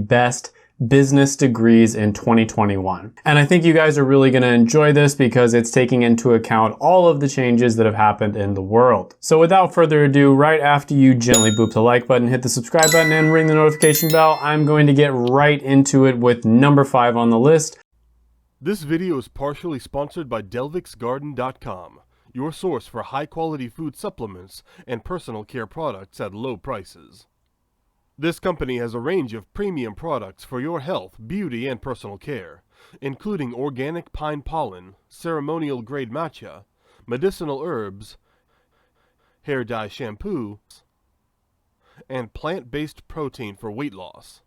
best business degrees in 2021. And I think you guys are really going to enjoy this because it's taking into account all of the changes that have happened in the world. So without further ado, right after you gently boop the like button, hit the subscribe button, and ring the notification bell, I'm going to get right into it with number 5 on the list. This video is partially sponsored by DelvicsGarden.com, your source for high-quality food supplements and personal care products at low prices. This company has a range of premium products for your health, beauty, and personal care, including organic pine pollen, ceremonial-grade matcha, medicinal herbs, hair dye shampoo, and plant-based protein for weight loss.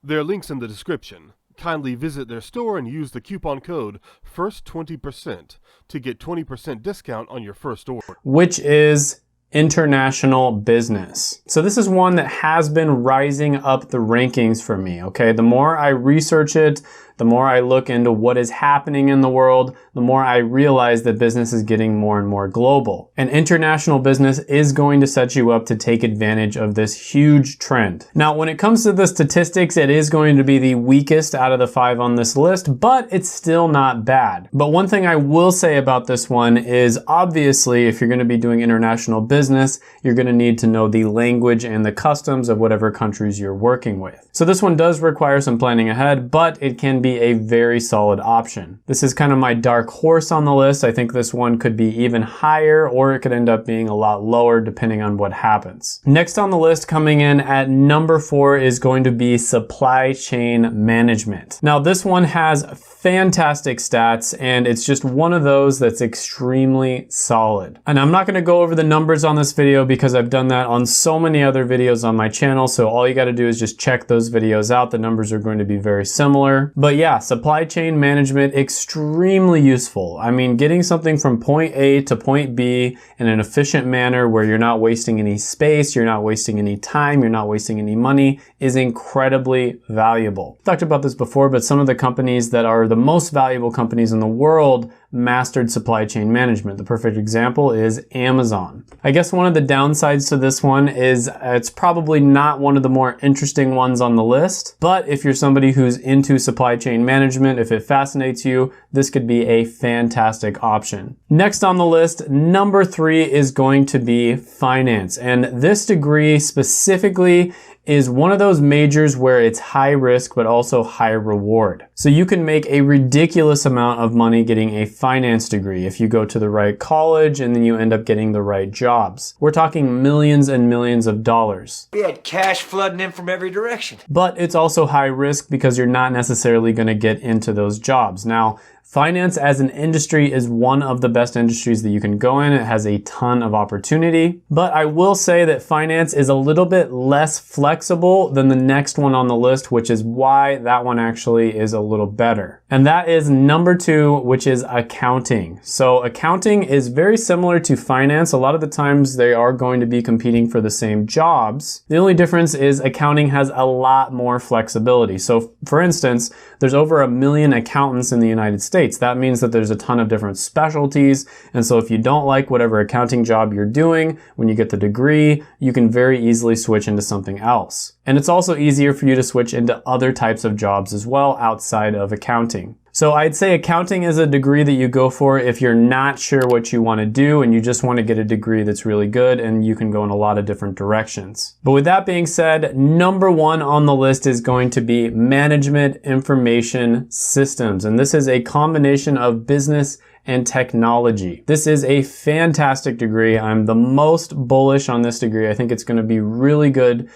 There are links in the description. Kindly visit their store and use the coupon code FIRST20% to get 20% discount on your first order. Which is international business. So this is one that has been rising up the rankings for me, okay? The more I research it, the more I look into what is happening in the world, the more I realize that business is getting more and more global. And international business is going to set you up to take advantage of this huge trend. Now, when it comes to the statistics, it is going to be the weakest out of the 5 on this list, but it's still not bad. But one thing I will say about this one is obviously, if you're going to be doing international business, you're going to need to know the language and the customs of whatever countries you're working with. So this one does require some planning ahead, but it can be a very solid option. This is kind of my dark horse on the list. I think this one could be even higher, or it could end up being a lot lower depending on what happens. Next on the list, coming in at number 4, is going to be supply chain management. Now this one has fantastic stats, and it's just one of those that's extremely solid. And I'm not going to go over the numbers on this video because I've done that on so many other videos on my channel, so all you got to do is just check those videos out. The numbers are going to be very similar. But yeah, supply chain management, extremely useful. I mean, getting something from point A to point B in an efficient manner where you're not wasting any space, you're not wasting any time, you're not wasting any money is incredibly valuable. I've talked about this before, but some of the companies that are the most valuable companies in the world mastered supply chain management. The perfect example is Amazon. I guess one of the downsides to this one is it's probably not one of the more interesting ones on the list, but if you're somebody who's into supply chain management, if it fascinates you, this could be a fantastic option. Next on the list, number 3 is going to be finance. And this degree specifically is one of those majors where it's high risk but also high reward. So you can make a ridiculous amount of money getting a finance degree if you go to the right college and then you end up getting the right jobs. We're talking millions and millions of dollars. We had cash flooding in from every direction. But it's also high risk because you're not necessarily going to get into those jobs. Now, finance as an industry is one of the best industries that you can go in. It has a ton of opportunity, but I will say that finance is a little bit less flexible than the next one on the list, which is why that one actually is a little better. And that is number 2, which is accounting. So accounting is very similar to finance. A lot of the times they are going to be competing for the same jobs. The only difference is accounting has a lot more flexibility. So for instance, there's over 1 million accountants in the United States. That means that there's a ton of different specialties. And so if you don't like whatever accounting job you're doing, when you get the degree, you can very easily switch into something else. And it's also easier for you to switch into other types of jobs as well outside of accounting. So I'd say accounting is a degree that you go for if you're not sure what you want to do and you just want to get a degree that's really good, and you can go in a lot of different directions. But with that being said, number 1 on the list is going to be management information systems. And this is a combination of business and technology. This is a fantastic degree. I'm the most bullish on this degree. I think it's going to be really good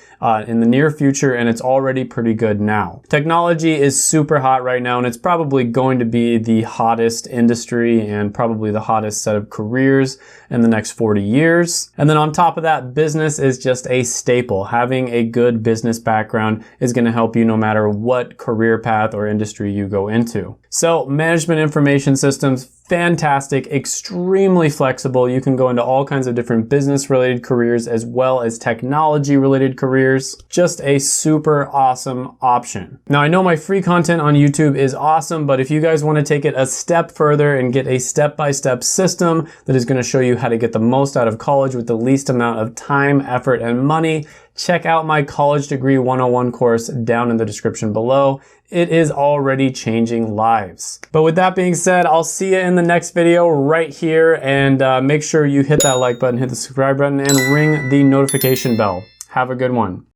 in the near future, and it's already pretty good now. Technology is super hot right now, and it's probably going to be the hottest industry and probably the hottest set of careers in the next 40 years. And then on top of that, business is just a staple. Having a good business background is going to help you no matter what career path or industry you go into. So management information systems, fantastic, extremely flexible. You can go into all kinds of different business related careers as well as technology related careers. Just a super awesome option. Now I know my free content on YouTube is awesome, but if you guys want to take it a step further and get a step-by-step system that is going to show you how to get the most out of college with the least amount of time, effort, and money, check out my College Degree 101 course down in the description below. It is already changing lives. But with that being said, I'll see you in the next video right here, and make sure you hit that like button, hit the subscribe button, and ring the notification bell. Have a good one.